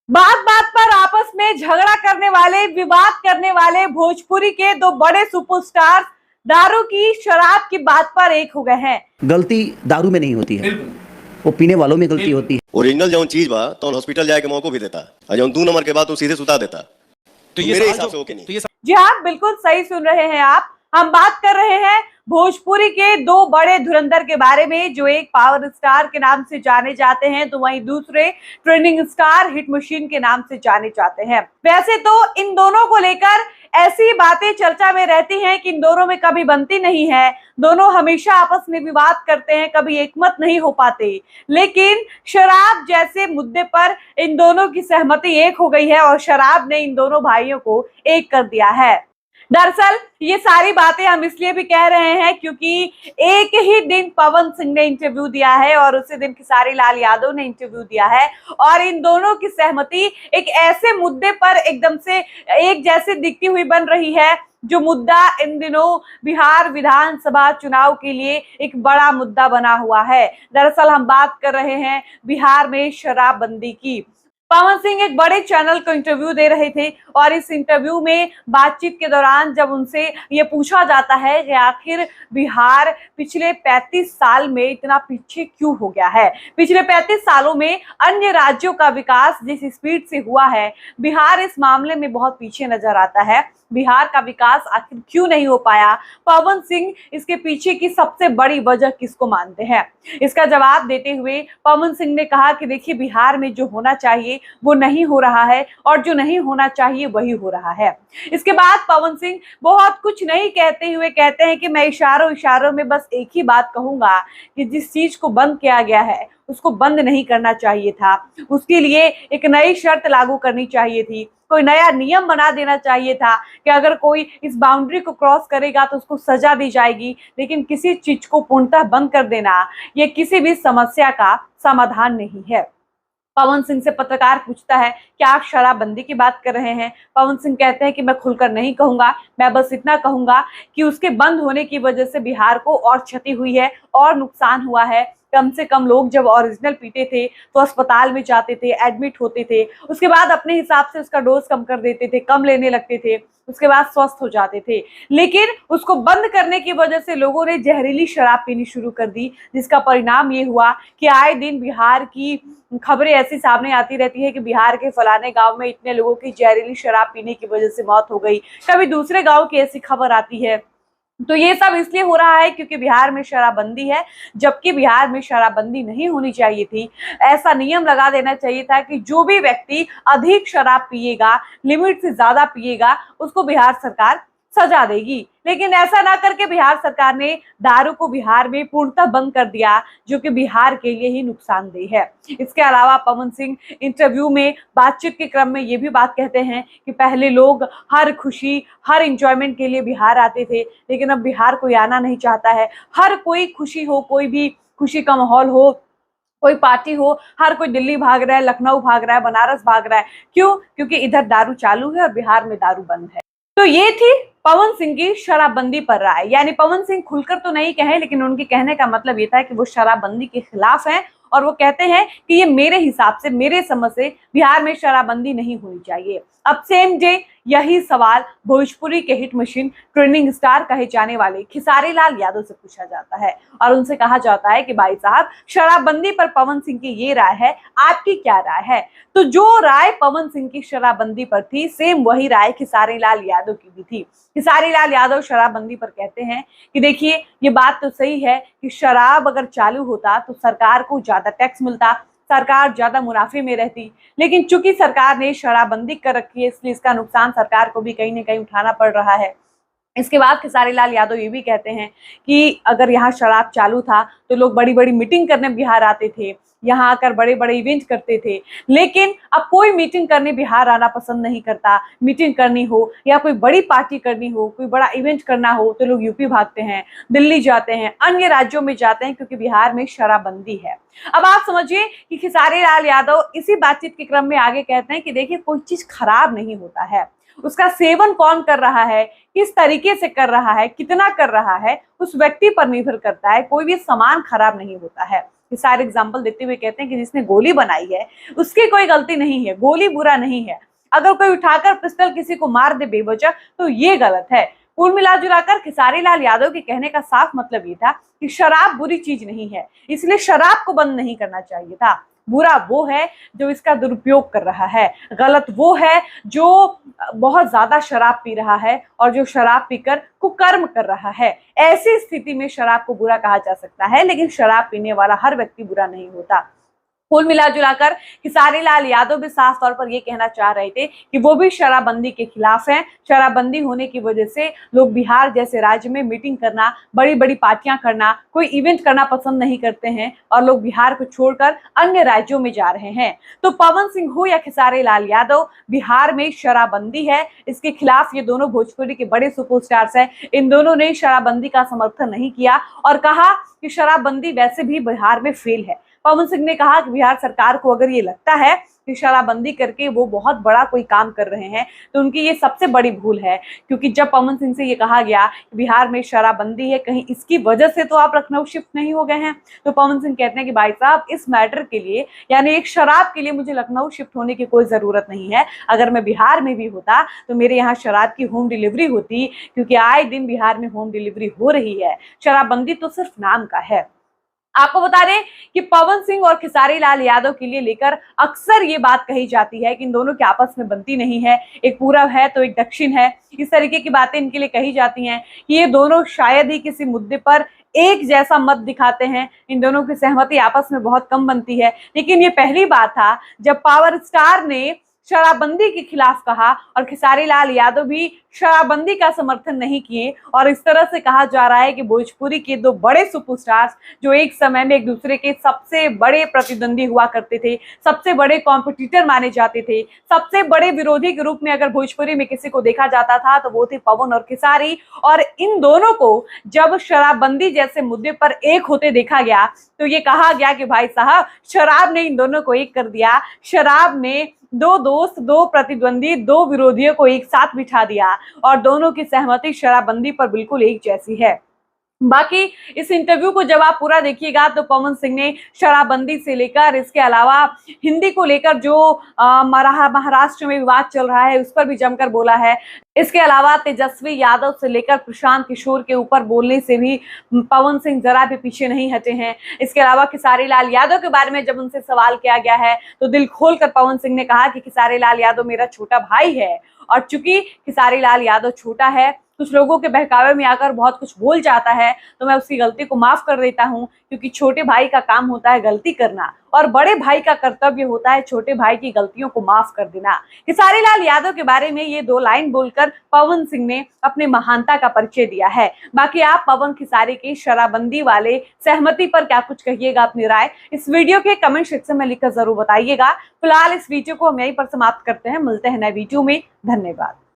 बात बात पर आपस में झगड़ा करने वाले, विवाद करने वाले भोजपुरी के दो बड़े सुपरस्टार दारू की, शराब की बात पर एक हो गए हैं। गलती दारू में नहीं होती है, वो पीने वालों में गलती होती है। ओरिजिनल जौन चीज बा तो हॉस्पिटल जाए के मौको भी देता और जौन 2 नंबर के बाद तो सीधे सुता देता। तो ये मेरे सवाल हिसाब जो- से ओके नहीं। तो ये जी हाँ, बिल्कुल सही सुन रहे हैं आप। हम बात कर रहे हैं भोजपुरी के दो बड़े धुरंधर के बारे में, जो एक पावर स्टार के नाम से जाने जाते हैं तो वहीं दूसरे ट्रेंडिंग स्टार हिट मशीन के नाम से जाने जाते हैं। वैसे तो इन दोनों को लेकर ऐसी बातें चर्चा में रहती हैं कि इन दोनों में कभी बनती नहीं है, दोनों हमेशा आपस में विवाद करते हैं, कभी एकमत नहीं हो पाते। लेकिन शराब जैसे मुद्दे पर इन दोनों की सहमति एक हो गई है और शराब ने इन दोनों भाइयों को एक कर दिया है। दरअसल ये सारी बातें हम इसलिए भी कह रहे हैं क्योंकि एक ही दिन पवन सिंह ने इंटरव्यू दिया है और उसी दिन खेसारी लाल यादव ने इंटरव्यू दिया है और इन दोनों की सहमति एक ऐसे मुद्दे पर एकदम से एक जैसे दिखती हुई बन रही है, जो मुद्दा इन दिनों बिहार विधानसभा चुनाव के लिए एक बड़ा मुद्दा बना हुआ है। दरअसल हम बात कर रहे हैं बिहार में शराबबंदी की। पवन सिंह एक बड़े चैनल को इंटरव्यू दे रहे थे और इस इंटरव्यू में बातचीत के दौरान जब उनसे ये पूछा जाता है कि आखिर बिहार पिछले 35 साल में इतना पीछे क्यों हो गया है, पिछले 35 सालों में अन्य राज्यों का विकास जिस स्पीड से हुआ है, बिहार इस मामले में बहुत पीछे नजर आता है। बिहार का विकास आखिर क्यों नहीं हो पाया, पवन सिंह इसके पीछे की सबसे बड़ी वजह किसको मानते हैं? इसका जवाब देते हुए पवन सिंह ने कहा कि देखिए, बिहार में जो होना चाहिए वो नहीं हो रहा है और जो नहीं होना चाहिए वही हो रहा है। इसके बाद पवन सिंह बहुत कुछ नहीं कहते हुए कहते हैं कि मैं इशारों इशारों में बस एक ही बात कहूंगा कि जिस चीज को बंद किया गया है उसको बंद नहीं करना चाहिए था, उसके लिए एक नई शर्त लागू करनी चाहिए थी, कोई नया नियम बना देना चाहिए था कि अगर कोई इस बाउंड्री को क्रॉस करेगा तो उसको सजा दी जाएगी। लेकिन किसी चीज को पूर्णतः बंद कर देना ये किसी भी समस्या का समाधान नहीं है। पवन सिंह से पत्रकार पूछता है कि आप शराबबंदी की बात कर रहे हैं। पवन सिंह कहते हैं कि मैं खुलकर नहीं कहूंगा, मैं बस इतना कहूंगा कि उसके बंद होने की वजह से बिहार को और क्षति हुई है और नुकसान हुआ है। कम से कम लोग जब ओरिजिनल पीते थे तो अस्पताल में जाते थे, एडमिट होते थे, उसके बाद अपने हिसाब से उसका डोज कम कर देते थे, कम लेने लगते थे, उसके बाद स्वस्थ हो जाते थे। लेकिन उसको बंद करने की वजह से लोगों ने जहरीली शराब पीनी शुरू कर दी, जिसका परिणाम ये हुआ कि आए दिन बिहार की खबरें ऐसी सामने आती रहती है कि बिहार के फलाने गांव में इतने लोगों की जहरीली शराब पीने की वजह से मौत हो गई, कभी दूसरे गांव की ऐसी खबर आती है। तो ये सब इसलिए हो रहा है क्योंकि बिहार में शराबबंदी है, जबकि बिहार में शराबबंदी नहीं होनी चाहिए थी। ऐसा नियम लगा देना चाहिए था कि जो भी व्यक्ति अधिक शराब पिएगा, लिमिट से ज्यादा पिएगा, उसको बिहार सरकार सजा देगी। लेकिन ऐसा ना करके बिहार सरकार ने दारू को बिहार में पूर्णतः बंद कर दिया, जो कि बिहार के लिए ही नुकसानदेह है। इसके अलावा पवन सिंह इंटरव्यू में बातचीत के क्रम में ये भी बात कहते हैं कि पहले लोग हर खुशी, हर इंजॉयमेंट के लिए बिहार आते थे, लेकिन अब बिहार कोई आना नहीं चाहता है। हर कोई खुशी हो, कोई भी खुशी का माहौल हो, कोई पार्टी हो, हर कोई दिल्ली भाग रहा है, लखनऊ भाग रहा है, बनारस भाग रहा है। क्यों? क्योंकि इधर दारू चालू है और बिहार में दारू बंद है। तो ये थी पवन सिंह की शराबबंदी पर राय। यानी पवन सिंह खुलकर तो नहीं कहे, लेकिन उनके कहने का मतलब ये था कि वो शराबबंदी के खिलाफ हैं और वो कहते हैं कि ये मेरे हिसाब से, मेरे समझ से बिहार में शराबबंदी नहीं होनी चाहिए। अब सेम डे यही सवाल भोजपुरी के हिट मशीन, ट्रेंडिंग स्टार कहे जाने वाले खेसारी लाल यादव से पूछा जाता है और उनसे कहा जाता है कि भाई साहब, शराबबंदी पर पवन सिंह की ये राय है, आपकी क्या राय है? तो जो राय पवन सिंह की शराबबंदी पर थी, सेम वही राय खेसारी लाल यादव की भी थी। खेसारी लाल यादव शराबबंदी पर कहते हैं कि देखिए, ये बात तो सही है कि शराब अगर चालू होता तो सरकार को ज्यादा टैक्स मिलता, सरकार ज्यादा मुनाफे में रहती, लेकिन चूंकि सरकार ने शराबबंदी कर रखी है इसलिए इसका नुकसान सरकार को भी कहीं ना कहीं उठाना पड़ रहा है। इसके बाद खेसारी लाल यादव ये भी कहते हैं कि अगर यहाँ शराब चालू था तो लोग बड़ी बड़ी मीटिंग करने बिहार आते थे, यहाँ आकर बड़े बड़े इवेंट करते थे, लेकिन अब कोई मीटिंग करने बिहार आना पसंद नहीं करता। मीटिंग करनी हो या कोई बड़ी पार्टी करनी हो, कोई बड़ा इवेंट करना हो तो लोग यूपी भागते हैं, दिल्ली जाते हैं, अन्य राज्यों में जाते हैं, क्योंकि बिहार में शराबबंदी है। अब आप समझिए कि खेसारी लाल यादव इसी बातचीत के क्रम में आगे कहते हैं कि देखिए, कोई चीज खराब नहीं होता है, उसका सेवन कौन कर रहा है, किस तरीके से कर रहा है, कितना कर रहा है, उस व्यक्ति पर निर्भर करता है। कोई भी सामान खराब नहीं होता है। सारे एग्जाम्पल देते हुए कहते हैं कि जिसने गोली बनाई है उसकी कोई गलती नहीं है, गोली बुरा नहीं है। अगर कोई उठाकर पिस्टल किसी को मार दे बेवजह तो ये गलत है। कुल मिला जुलाकर खेसारी लाल यादव के कहने का साफ मतलब ये था कि शराब बुरी चीज नहीं है, इसलिए शराब को बंद नहीं करना चाहिए था। बुरा वो है जो इसका दुरुपयोग कर रहा है, गलत वो है जो बहुत ज्यादा शराब पी रहा है और जो शराब पीकर कुकर्म कर रहा है। ऐसी स्थिति में शराब को बुरा कहा जा सकता है, लेकिन शराब पीने वाला हर व्यक्ति बुरा नहीं होता। कुल मिला जुलाकर खेसारी लाल यादव भी साफ तौर पर ये कहना चाह रहे थे कि वो भी शराबबंदी के खिलाफ हैं। शराबबंदी होने की वजह से लोग बिहार जैसे राज्य में मीटिंग करना, बड़ी बड़ी पार्टियां करना, कोई इवेंट करना पसंद नहीं करते हैं और लोग बिहार को छोड़कर अन्य राज्यों में जा रहे हैं। तो पवन सिंह हो या खेसारी लाल यादव, बिहार में शराबबंदी है, इसके खिलाफ ये दोनों भोजपुरी के बड़े सुपरस्टार्स हैं। इन दोनों ने शराबबंदी का समर्थन नहीं किया और कहा कि शराबबंदी वैसे भी बिहार में फेल है। पवन सिंह ने कहा कि बिहार सरकार को अगर ये लगता है कि शराबबंदी करके वो बहुत बड़ा कोई काम कर रहे हैं तो उनकी ये सबसे बड़ी भूल है, क्योंकि जब पवन सिंह से ये कहा गया कि बिहार में शराबबंदी है, कहीं इसकी वजह से तो आप लखनऊ शिफ्ट नहीं हो गए हैं, तो पवन सिंह कहते हैं कि भाई साहब इस मैटर के लिए, यानी एक शराब के लिए मुझे लखनऊ शिफ्ट होने की कोई जरूरत नहीं है। अगर मैं बिहार में भी होता तो मेरे यहाँ शराब की होम डिलीवरी होती, क्योंकि आए दिन बिहार में होम डिलीवरी हो रही है। शराबबंदी तो सिर्फ नाम का है। आपको बता दें कि पवन सिंह और खेसारी लाल यादव के लिए लेकर अक्सर ये बात कही जाती है कि इन दोनों के आपस में बनती नहीं है, एक पूरब है तो एक दक्षिण है। इस तरीके की बातें इनके लिए कही जाती हैं कि ये दोनों शायद ही किसी मुद्दे पर एक जैसा मत दिखाते हैं, इन दोनों की सहमति आपस में बहुत कम बनती है। लेकिन ये पहली बार था जब पावर स्टार ने शराबबंदी के खिलाफ कहा और खेसारी लाल यादव भी शराबबंदी का समर्थन नहीं किए। और इस तरह से कहा जा रहा है कि भोजपुरी के दो बड़े सुपरस्टार्स जो एक समय में एक दूसरे के सबसे बड़े प्रतिद्वंदी हुआ करते थे, सबसे बड़े कॉम्पिटिटर माने जाते थे, सबसे बड़े विरोधी के रूप में अगर भोजपुरी में किसी को देखा जाता था तो वो थे पवन और खेसारी। और इन दोनों को जब शराबबंदी जैसे मुद्दे पर एक होते देखा गया तो ये कहा गया कि भाई साहब शराब ने इन दोनों को एक कर दिया, शराब ने दो दोस्त, दो प्रतिद्वंदी, दो विरोधियों को एक साथ बिठा दिया और दोनों की सहमति शराबबंदी पर बिल्कुल एक जैसी है। बाकी इस इंटरव्यू को जब आप पूरा देखिएगा तो पवन सिंह ने शराबबंदी से लेकर इसके अलावा हिंदी को लेकर जो महाराष्ट्र में विवाद चल रहा है उस पर भी जमकर बोला है। इसके अलावा तेजस्वी यादव से लेकर प्रशांत किशोर के ऊपर बोलने से भी पवन सिंह जरा भी पीछे नहीं हटे हैं। इसके अलावा खेसारी लाल यादव के बारे में जब उनसे सवाल किया गया है तो दिल खोलकर पवन सिंह ने कहा कि खेसारी लाल यादव मेरा छोटा भाई है और चूंकि खेसारी लाल यादव छोटा है, कुछ लोगों के बहकावे में आकर बहुत कुछ बोल जाता है तो मैं उसकी गलती को माफ कर देता हूं, क्योंकि छोटे भाई का काम होता है गलती करना और बड़े भाई का कर्तव्य होता है छोटे भाई की गलतियों को माफ कर देना। खेसारी लाल यादव के बारे में ये दो लाइन बोलकर पवन सिंह ने अपने महानता का परिचय दिया है। बाकी आप पवन खेसारी की शराबबंदी वाले सहमति पर क्या कुछ कहिएगा, अपनी राय इस वीडियो के कमेंट सेक्शन में लिखकर जरूर बताइएगा। फिलहाल इस वीडियो को हम यहीं पर समाप्त करते हैं, मिलते हैं नए वीडियो में। धन्यवाद।